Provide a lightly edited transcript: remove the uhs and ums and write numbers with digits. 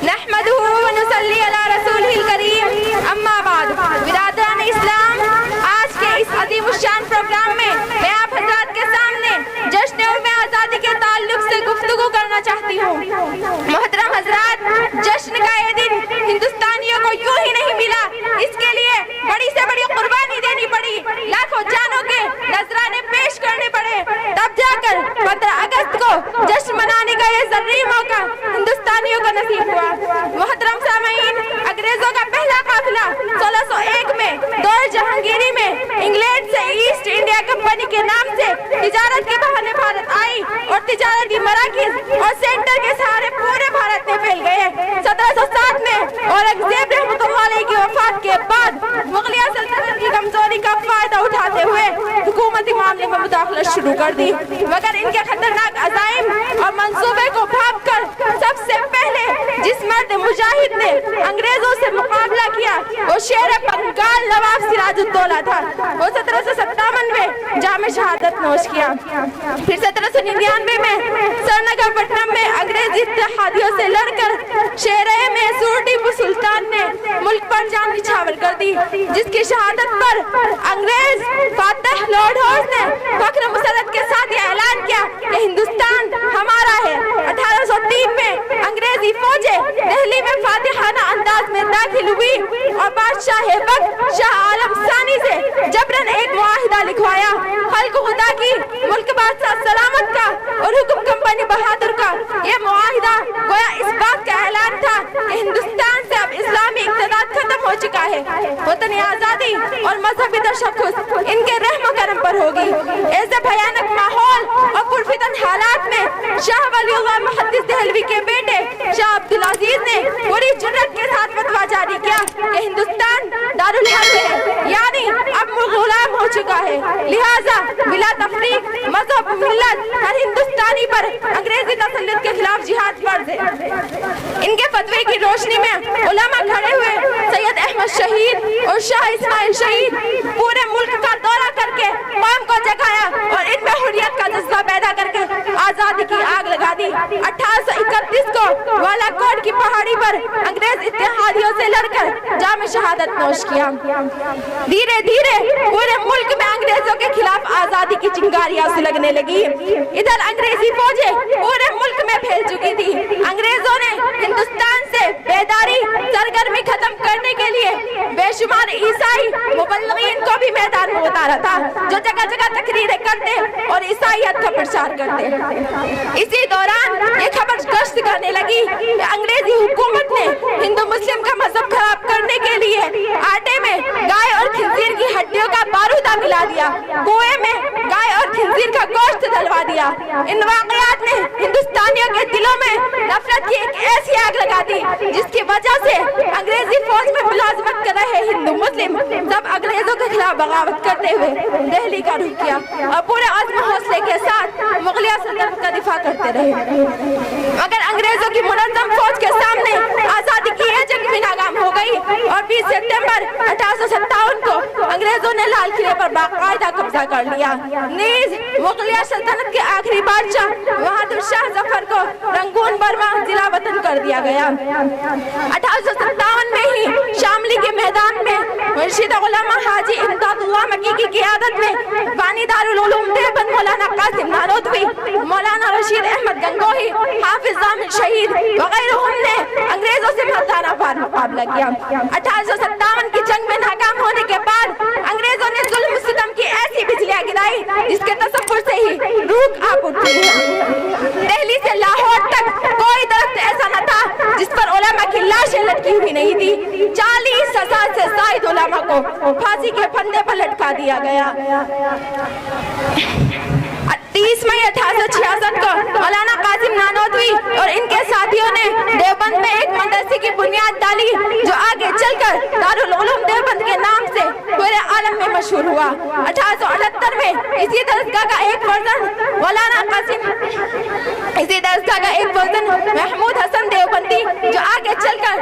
نحمدہ و نصلی علی رسولہ الکریم، اما بعد۔ برادران اسلام، آج کے اس عظیم الشان پروگرام میں میں آپ حضرات کے سامنے جشن یوم آزادی کے تعلق سے گفتگو کرنا چاہتی ہوں۔ محترم حضرات، جشن کا یہ دن ہندوستانیوں کو یوں ہی نہیں ملا، اس کے لیے بڑی سے بڑی قربانی دینی پڑی، لاکھوں جانوں کے نذرانے پیش کرنے پڑے، تب جا کر 15 اگست کو جشن منانے کا یہ ضروری موقع ہندوستانیوں کو نصیب ہوا۔ محترم سامعین، انگریزوں کا پہلا قافلہ 1601 میں دور جہانگیری میں انگلینڈ سے ایسٹ انڈیا کمپنی کے نام سے تجارت کے بہانے بھارت آئی اور تجارتی مراکز اور سینٹر کے سہارے پورے بھارت میں پھیل گئے۔ 1707 میں اورنگزیب رحمۃ اللہ علیہ کی وفات کے بعد مغلیہ سلطنت کی کمزوری کا فائدہ اٹھاتے ہوئے حکومتی معاملے میں مداخلت شروع کر دی، مگر ان کے خطرناک عزائم اور منصوبے کو بھاپ کر سب سے پہلے جس مرد مجاہد نے انگریزوں سے مقابلہ کیا وہ شیر بنگال نواب سراج الدولہ تھا۔ وہ 1757 میں جام شہادت نوش کیا۔ پھر 1799 میں سرنگر پٹنم میں انگریزی اتحادیوں سے لڑ کر شیرے میں ٹیپو سلطان نے ملک پر جان نچھاور کر دی، جس کی شہادت پر انگریز فاتح لارڈ ہاؤس نے فخر مسرت کے ساتھ یہ اعلان کیا کہ ہندوستان ہمارا ہے۔ 1803 میں انگریزی فوجیں دہلی میں فاتحانہ انداز میں داخل ہوئی اور بادشاہ وقت شاہ عالم ثانی سے جبراً ایک معاہدہ لکھوایا، خلق خدا کی، ملک بادشاہ سلامت کا اور حکم کمپنی بہادر کا۔ یہ معاہدہ گویا اس بات کا اعلان تھا کہ ہندوستان سے اب اسلامی اقتدار ختم ہو چکا ہے، وطنی آزادی اور مذہبی تشخص ان کے رحم و کرم پر ہوگی۔ ایسے بھیانک ماحول اور پرفتن حالات میں شاہ ولی اللہ محدث دہلوی کے بیٹے شاہ عبدالعزیز نے پوری جرأت کے ساتھ فتویٰ جاری کیا کہ ہندوستان دارالحرب ہے، یعنی اب غلام ہو چکا ہے، لہٰذا بلا تفریق مذہب ملت ہر ہندوستانی پر انگریزی تسلط کے خلاف جہاد فرض ہے۔ ان کے فتوے کی روشنی میں علماء کھڑے ہوئے سید احمد شہید اور شاہ اسماعیل شہید پورے ملک کا دورہ کر کے قوم کو جگایا اور ان میں حریت کا جذبہ پیدا کر کے آزادی کی آگ لگا دی۔ 1831 کو والا کوٹ کی پہاڑی پر انگریز اتحادیوں سے لڑ کر جام شہادت نوش کیا۔ دھیرے دھیرے پورے ملک میں انگریزوں کے خلاف آزادی کی چنگاریاں سلگنے لگی۔ ادھر انگریزی فوجیں پورے ملک میں پھیل چکی تھی۔ انگریزوں نے ہندوستان سے بیداری سرگرمی ختم کرنے کے لیے بے شمار عیسائی مبلغین کو بھی میدان میں اتارا تھا، جو جگہ جگہ تقریریں کرتے اور عیسائیت کا پرچار کرتے۔ اسی دوران یہ خبر گشت کرنے لگی کہ انگریزی حکومت نے ہندو مسلم کا مذہب خراب کرنے کے لیے آٹے میں گائے اور خنزیر کی ہڈیوں کا بارودہ ملا دیا، کنویں میں گائے اور خنزیر کا گوشت ڈلوا دیا۔ ان واقعات نے ہندوستانیوں کے دلوں میں نفرت کی ایک ایسی آگ لگا دی جس کی وجہ سے انگریزی فوج میں ملازمت کر رہے ہندو مسلم سب انگریزوں کے خلاف بغاوت کرتے ہوئے دہلی کا رخ کیا اور پورے عزم حوصلے کے ساتھ مغلیہ سلطنت کا دفاع کرتے رہے، مگر انگریزوں کی منظم فوج کے سامنے آزادی کی یہ جنگ بھی ناکام ہو گئی اور 20 سپٹمبر 1857 کو انگریزوں نے لال قلعے پر باقاعدہ قبضہ کر لیا۔ نیز مغلیہ سلطنت کے آخری بادشاہ بہادر شاہ ظفر کو رنگون برما ضلع وطن کر دیا گیا۔ 1857 میں ہی شاملی کے میدان میں مرشد علماء حاجی امداد اللہ مکی کی قیادت میں بانی دارالعلوم دیوبند مولانا قاسم نانوتوی، مولانا رشید احمد گنگوہی، حافظ ضامن شہید وغیرہ نے انگریزوں سے مردانہ وار مقابلہ کیا۔ 1857 کی جنگ میں ناکام ہونے کے بعد انگریزوں نے ظلم ستم کی ایسی بجلیاں گرائی جس کے تصور سے ہی روح کانپ اٹھتی ہے۔ دہلی سے لاہور تک کوئی درخت ایسا نہ تھا جس پر علماء کی لاشیں لٹکی ہوئی نہیں تھی۔ 40,000 سے زائد علماء کو پھانسی کے پھندے پر لٹکا دیا گیا۔ 30 مئی 1866 کو مولانا قاسم نانوتوی اور ان کے ساتھیوں نے دیوبند میں ایک مدرسے کی بنیاد ڈالی جو آگے چل کر دارالعلوم دیوبند کے نام سے پورے عالم میں مشہور ہوا۔ 1878 میں اسی درسگاہ کا ایک فرزند محمود حسن دیوبندی جو آگے چل کر